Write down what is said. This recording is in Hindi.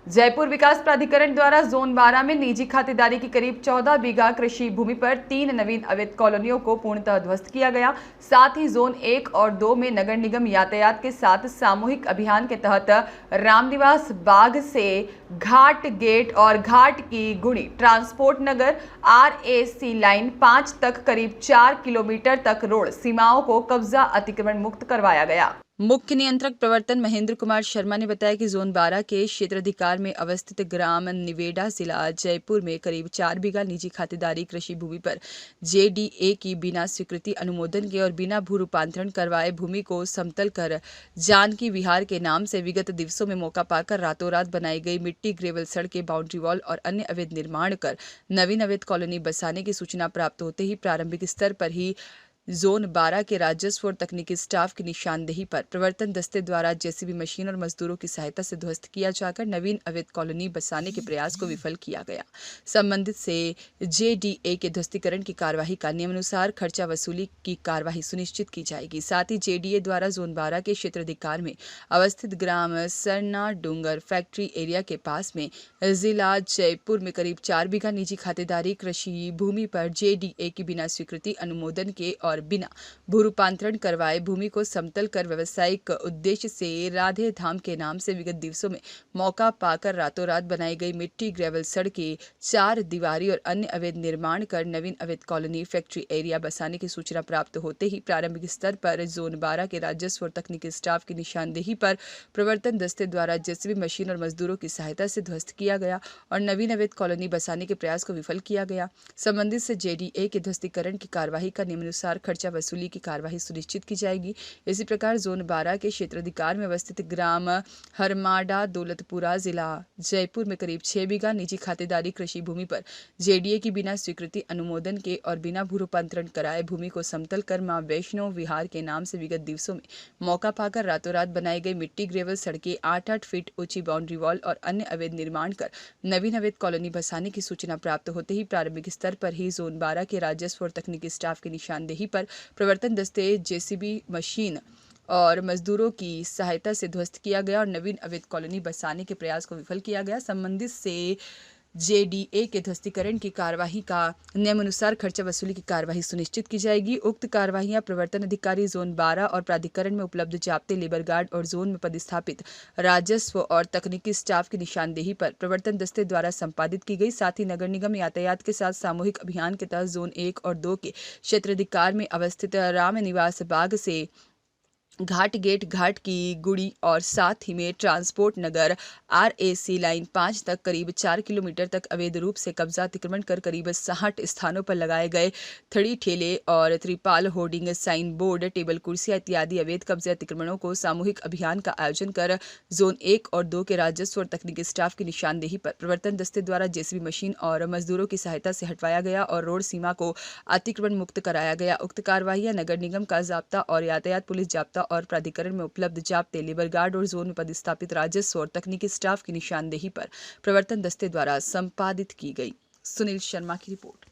जयपुर विकास प्राधिकरण द्वारा जोन 12 में निजी खातेदारी की करीब 14 बीघा कृषि भूमि पर 3 नवीन अवैध कॉलोनियों को पूर्णतः ध्वस्त किया गया। साथ ही जोन 1 और 2 में नगर निगम यातायात के साथ सामूहिक अभियान के तहत रामनिवास बाग से घाट गेट और घाट की गुणी ट्रांसपोर्ट नगर RAC लाइन 5 तक करीब 4 किलोमीटर तक रोड सीमाओं को कब्जा अतिक्रमण मुक्त करवाया गया। मुख्य नियंत्रक प्रवर्तन महेंद्र कुमार शर्मा ने बताया कि जोन 12 के क्षेत्राधिकार में अवस्थित ग्राम निवेड़ा जिला जयपुर में करीब 4 बीघा निजी खातेदारी कृषि भूमि पर JDA की बिना स्वीकृति अनुमोदन के और बिना भू रूपांतरण करवाए भूमि को समतल कर जानकी विहार के नाम से विगत दिवसों में मौका पाकर रातों रात बनाई गई मिट्टी ग्रेवल सड़कें, बाउंड्री वॉल और अन्य अवैध निर्माण कर नवीन अवैध कॉलोनी बसाने की सूचना प्राप्त होते ही प्रारंभिक स्तर पर ही जोन 12 के राजस्व और तकनीकी स्टाफ की निशानदेही पर प्रवर्तन दस्ते द्वारा JCB मशीन और मजदूरों की सहायता से ध्वस्त किया जाकर नवीन अवैध कॉलोनी बसाने के प्रयास को विफल किया गया। संबंधित से JDA के ध्वस्तीकरण की कार्यवाही का नियमानुसार खर्चा वसूली की कार्यवाही सुनिश्चित की जाएगी। साथ ही JDA द्वारा जोन 12 के क्षेत्राधिकार में अवस्थित ग्राम सरना डूंगर फैक्ट्री एरिया के पास में जिला जयपुर में करीब 4 बीघा निजी खातेदारी कृषि भूमि पर JDA की बिना स्वीकृति अनुमोदन के और बिना भू रूपांतरण करवाए भूमि को समतल कर व्यावसायिक उद्देश्य से राधे धाम के नाम से विगत दिवसों में मौका पाकर रातों रात बनाई गई मिट्टी ग्रेवल सड़कें, 4 दीवारी और अन्य अवैध निर्माण कर नवीन अवैध कॉलोनी फैक्ट्री एरिया बसाने की सूचना प्राप्त होते ही प्रारंभिक स्तर पर जोन 12 के राजस्व और तकनीकी स्टाफ की निशानदेही पर प्रवर्तन दस्ते द्वारा JCB मशीन और मजदूरों की सहायता से ध्वस्त किया गया और नवीन अवैध कॉलोनी बसाने के प्रयास को विफल किया गया। संबंधित से JDA के ध्वस्तीकरण की कार्यवाही का नियमानुसार खर्चा वसूली की कार्यवाही सुनिश्चित की जाएगी। इसी प्रकार जोन 12 के क्षेत्राधिकार में अवस्थित ग्राम हरमाडा दौलतपुरा जिला जयपुर में करीब 6 बीघा निजी खातेदारी कृषि भूमि पर JDA की बिना स्वीकृति अनुमोदन के और बिना भू रूपांतरण कराए भूमि को समतल कर मां वैष्णो विहार के नाम से विगत दिवसों में मौका पाकर रातों रात बनाई गई मिट्टी ग्रेवल सड़कें, 8-8 फीट ऊंची बाउंड्री वॉल और अन्य अवैध निर्माण कर नवीन अवैध कॉलोनी बसाने की सूचना प्राप्त होते ही प्रारंभिक स्तर पर ही जोन 12 के राजस्व और तकनीकी स्टाफ की निशानदेही पर प्रवर्तन दस्ते JCB मशीन और मजदूरों की सहायता से ध्वस्त किया गया और नवीन अवैध कॉलोनी बसाने के प्रयास को विफल किया गया। संबंधित से JDA के ध्वस्तीकरण की कार्यवाही का नियमानुसार खर्चा वसूली की कार्यवाही सुनिश्चित की जाएगी। उक्त कार्यवाहियां प्रवर्तन अधिकारी जोन 12 और प्राधिकरण में उपलब्ध जाप्ते, लेबर गार्ड और जोन में पदस्थापित राजस्व और तकनीकी स्टाफ की निशानदेही पर प्रवर्तन दस्ते द्वारा संपादित की गई। साथ ही नगर निगम यातायात के साथ सामूहिक अभियान के तहत जोन 1 और 2 के क्षेत्राधिकार में अवस्थित रामनिवास बाग से घाट गेट, घाट की गुड़ी और साथ ही में ट्रांसपोर्ट नगर RAC लाइन 5 तक करीब 4 किलोमीटर तक अवैध रूप से कब्जा अतिक्रमण कर करीब 60 स्थानों पर लगाए गए थड़ी ठेले और त्रिपाल होर्डिंग, साइन बोर्ड, टेबल कुर्सियां इत्यादि अवैध कब्जे अतिक्रमणों को सामूहिक अभियान का आयोजन कर जोन 1 और 2 के राजस्व और तकनीकी स्टाफ की निशानदेही पर प्रवर्तन दस्ते द्वारा JCB मशीन और मजदूरों की सहायता से हटवाया गया और रोड सीमा को अतिक्रमण मुक्त कराया गया। उक्त कार्यवाहियां नगर निगम का जाप्ता और यातायात पुलिस जाप्ता और प्राधिकरण में उपलब्ध जाप्ते, लेबर गार्ड और जोन में पदस्थापित राजस्व और तकनीकी स्टाफ की निशानदेही पर प्रवर्तन दस्ते द्वारा संपादित की गई। सुनील शर्मा की रिपोर्ट।